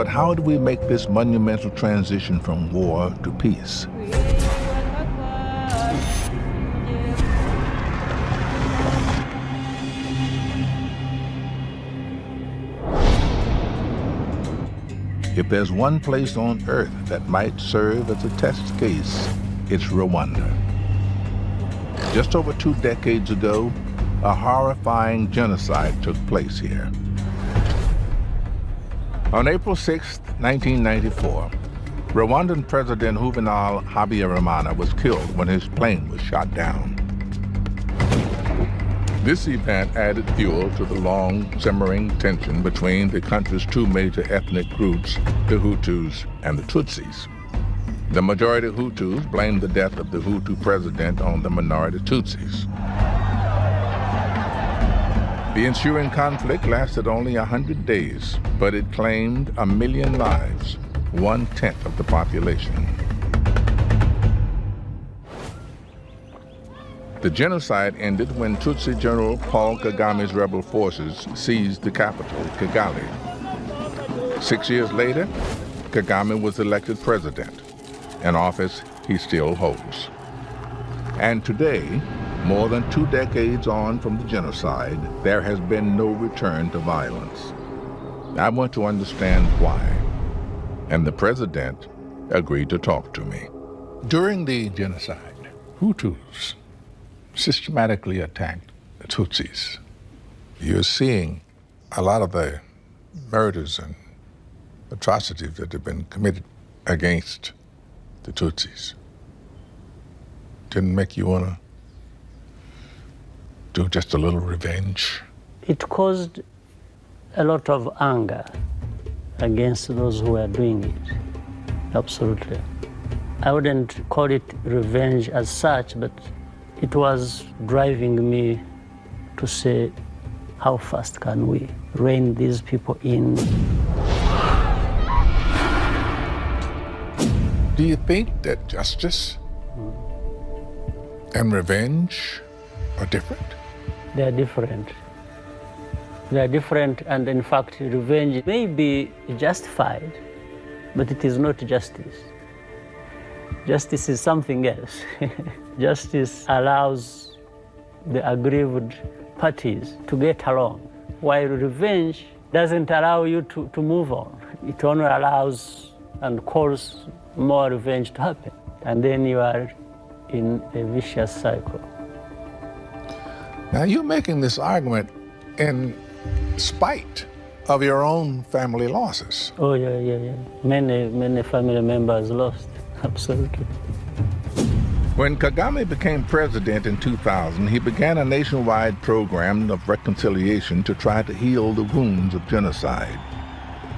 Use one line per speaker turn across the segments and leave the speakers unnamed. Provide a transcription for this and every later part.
But how do we make this monumental transition from war to peace? If there's one place on earth that might serve as a test case, it's Rwanda. Just over 2 decades ago, a horrifying genocide took place here. On April 6, 1994, Rwandan President Juvenal Habyarimana was killed when his plane was shot down. This event added fuel to the long, simmering tension between the country's 2 major ethnic groups, the Hutus and the Tutsis. The majority Hutus blamed the death of the Hutu president on the minority Tutsis. The ensuing conflict lasted only 100 days, but it claimed 1 million lives, 1/10 of the population. The genocide ended when Tutsi General Paul Kagame's rebel forces seized the capital, Kigali. 6 years later, Kagame was elected president, an office he still holds. And today, more than 2 decades on from the genocide, there has been no return to violence. I want to understand why, and the president agreed to talk to me. During the genocide, Hutus systematically attacked the Tutsis. You're seeing a lot of the murders and atrocities that have been committed against the Tutsis. Didn't make you want to do just a little revenge?
It caused a lot of anger against those who were doing it. Absolutely. I wouldn't call it revenge as such, but it was driving me to say, how fast can we rein these people in?
Do you think that justice and revenge are different?
They are different. They are different, and in fact, revenge may be justified, but it is not justice. Justice is something else. Justice allows the aggrieved parties to get along, while revenge doesn't allow you to move on. It only allows and calls more revenge to happen, and then you are in a vicious cycle.
Now, you're making this argument in spite of your own family losses.
Oh, yeah. Many family members lost, absolutely.
When Kagame became president in 2000, he began a nationwide program of reconciliation to try to heal the wounds of genocide.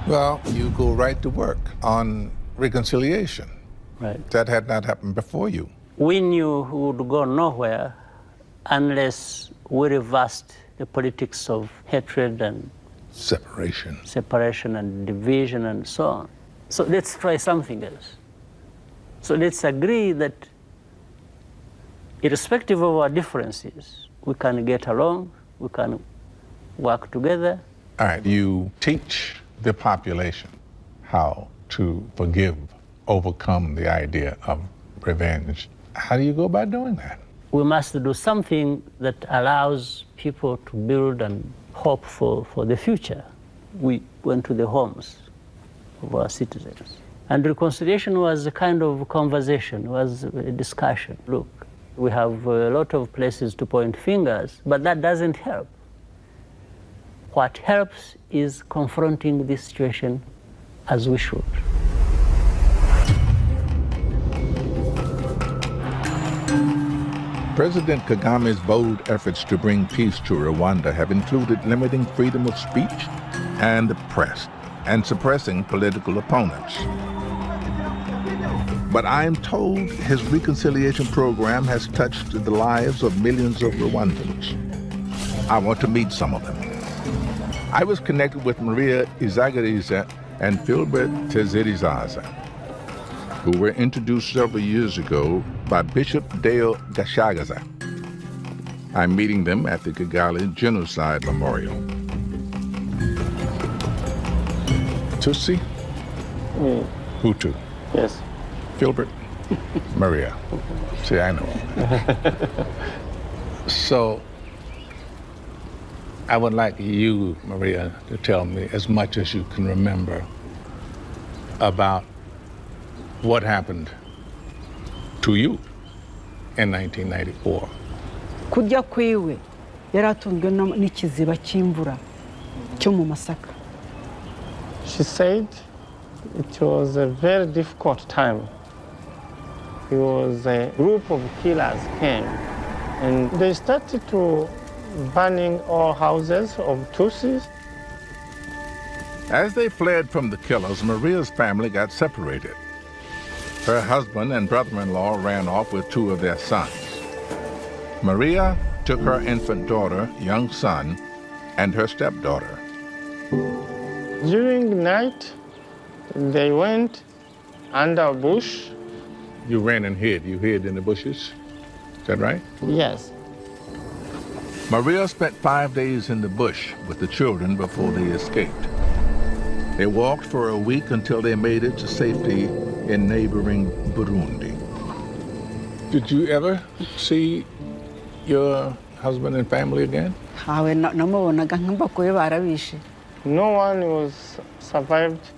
Well, you go right to work on reconciliation.
Right.
That had not happened before you.
We knew we would go nowhere unless we reversed the politics of hatred and separation and division and so on. So let's try something else. So let's agree that irrespective of our differences, we can get along, we can work together.
All right, you teach the population how to forgive, overcome the idea of revenge. How do you go about doing that?
We must do something that allows people to build and hope for the future. We went to the homes of our citizens. And reconciliation was a kind of conversation, was a discussion. Look, we have a lot of places to point fingers, but that doesn't help. What helps is confronting this situation as we should.
President Kagame's bold efforts to bring peace to Rwanda have included limiting freedom of speech and the press and suppressing political opponents. But I'm told his reconciliation program has touched the lives of millions of Rwandans. I want to meet some of them. I was connected with Maria Izagariza and Philbert Tezerizaza, who were introduced several years ago by Bishop Deo Gashagaza. I'm meeting them at the Kigali Genocide Memorial. Tutsi, Hutu.
Yes.
Gilbert, Maria. See, I know. So, I would like you, Maria, to tell me as much as you can remember about what happened to you in 1994.
Kujya kwiwe yaratunzwe n'ikiziba cy'imvura cyo mu Masaka.
She said it was a very difficult time. It was a group of killers came and they started to burning all houses of Tutsis.
As they fled from the killers, Maria's family got separated. Her husband and brother-in-law ran off with two of their sons. Maria took her infant daughter, young son, and her stepdaughter.
During the night, they went under a bush.
You ran and hid. You hid in the bushes. Is that right?
Yes.
Maria spent 5 days in the bush with the children before they escaped. They walked for a week until they made it to safety in neighboring Burundi. Did you ever see your husband and family again?
No one was survived.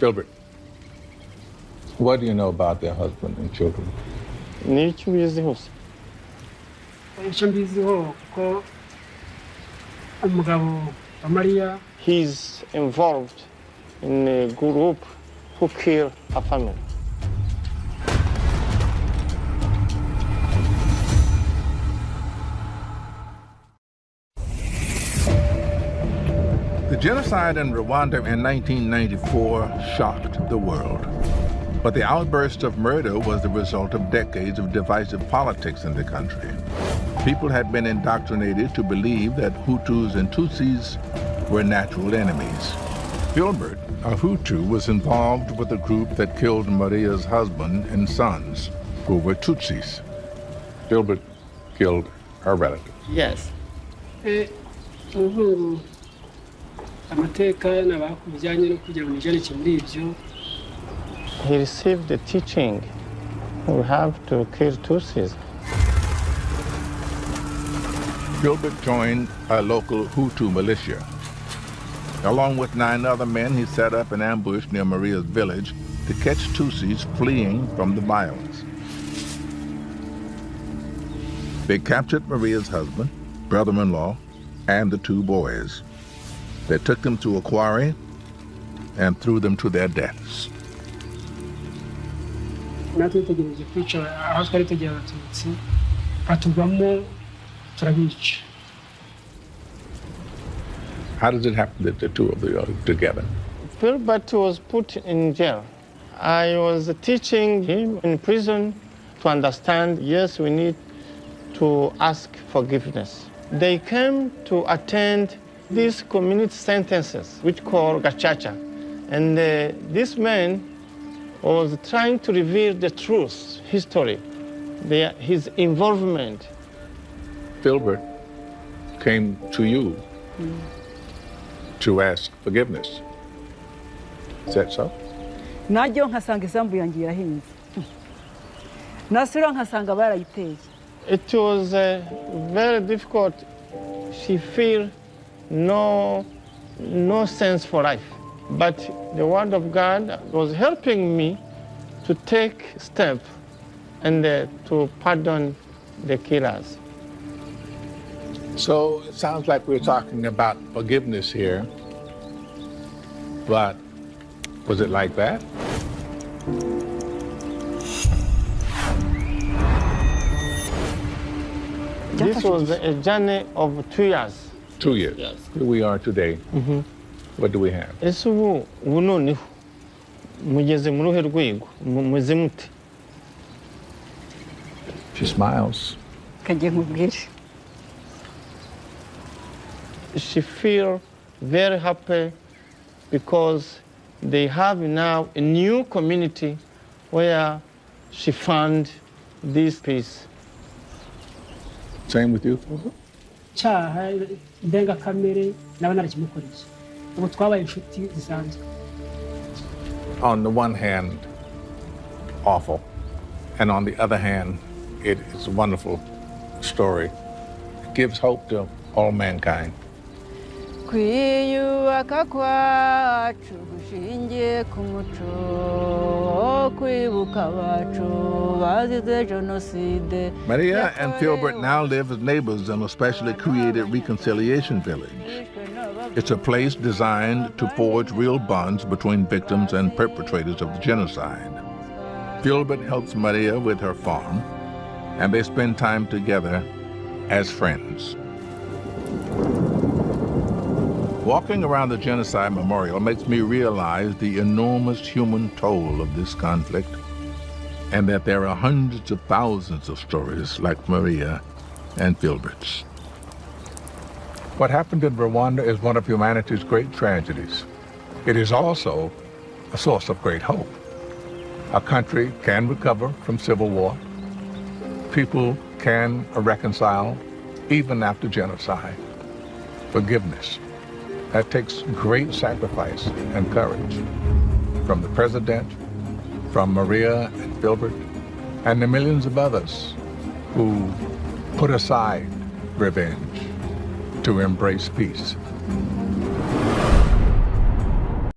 Gilbert, what do you know about their husband and children?
Nicyo ubiziho.
Icyo mbiziho ko umugabo wa Maria
He's involved in a group who kill a family.
The genocide in Rwanda in 1994 shocked the world. But the outburst of murder was the result of decades of divisive politics in the country. People had been indoctrinated to believe that Hutus and Tutsis were natural enemies. Gilbert, a Hutu, was involved with a group that killed Maria's husband and sons, who were Tutsis. Gilbert killed her relatives.
Yes.
amateka n'abakubijyanye no kugira ngo nijarike muri ibyo.
He received the teaching. We have to kill Tutsis.
Gilbert joined a local Hutu militia. Along with 9 other men, he set up an ambush near Maria's village to catch Tutsis fleeing from the violence. They captured Maria's husband, brother-in-law, and the 2 boys. They took them to a quarry and threw them to their deaths.
Natwe tugereje kwica aho twari tugiye abatutsi batugwamo turabica.
How does it happen that the 2 of you are together?
Gilbert was put in jail. I was teaching him in prison to understand, yes, we need to ask forgiveness. They came to attend these community sentences, which called gachacha. And this man was trying to reveal the truth, history, his involvement.
Gilbert came to you to ask forgiveness. Is that so?
Najyo nkasanga isambu yanjye irahinze. Nasura nkasanga barayiteye.
It was very difficult. She felt no sense for life. But the word of God was helping me to take steps and to pardon the killers.
So it sounds like we're talking about forgiveness here, but was it like that?
This was a journey of 2 years.
2 years.
Yes.
Here we are today. What do we have?
Ese ubu noneho mugeze mu ruhe rwego mumeze mute?
She smiles.
Kajye nkubwire.
She feels very happy because they have now a new community where she found this peace.
Same with you?
cyaha ndengakamere naba narakimukoreye ubu twabaye inshuti zisanzwe.
On the one hand, awful, and on the other hand, it is a wonderful story. It gives hope to all mankind.
kwiyubaka kwacu gushingiye ku muco kwibuka abacu bazize jenoside.
Maria and Filbert now live as neighbors in a specially created reconciliation village. It's a place designed to forge real bonds between victims and perpetrators of the genocide. Filbert helps Maria with her farm, and they spend time together as friends. Walking around the Genocide Memorial makes me realize the enormous human toll of this conflict, and that there are hundreds of thousands of stories like Maria and Filbert's. What happened in Rwanda is one of humanity's great tragedies. It is also a source of great hope. A country can recover from civil war. People can reconcile even after genocide. Forgiveness. That takes great sacrifice and courage from the president, from Maria and Filbert, and the millions of others who put aside revenge to embrace peace.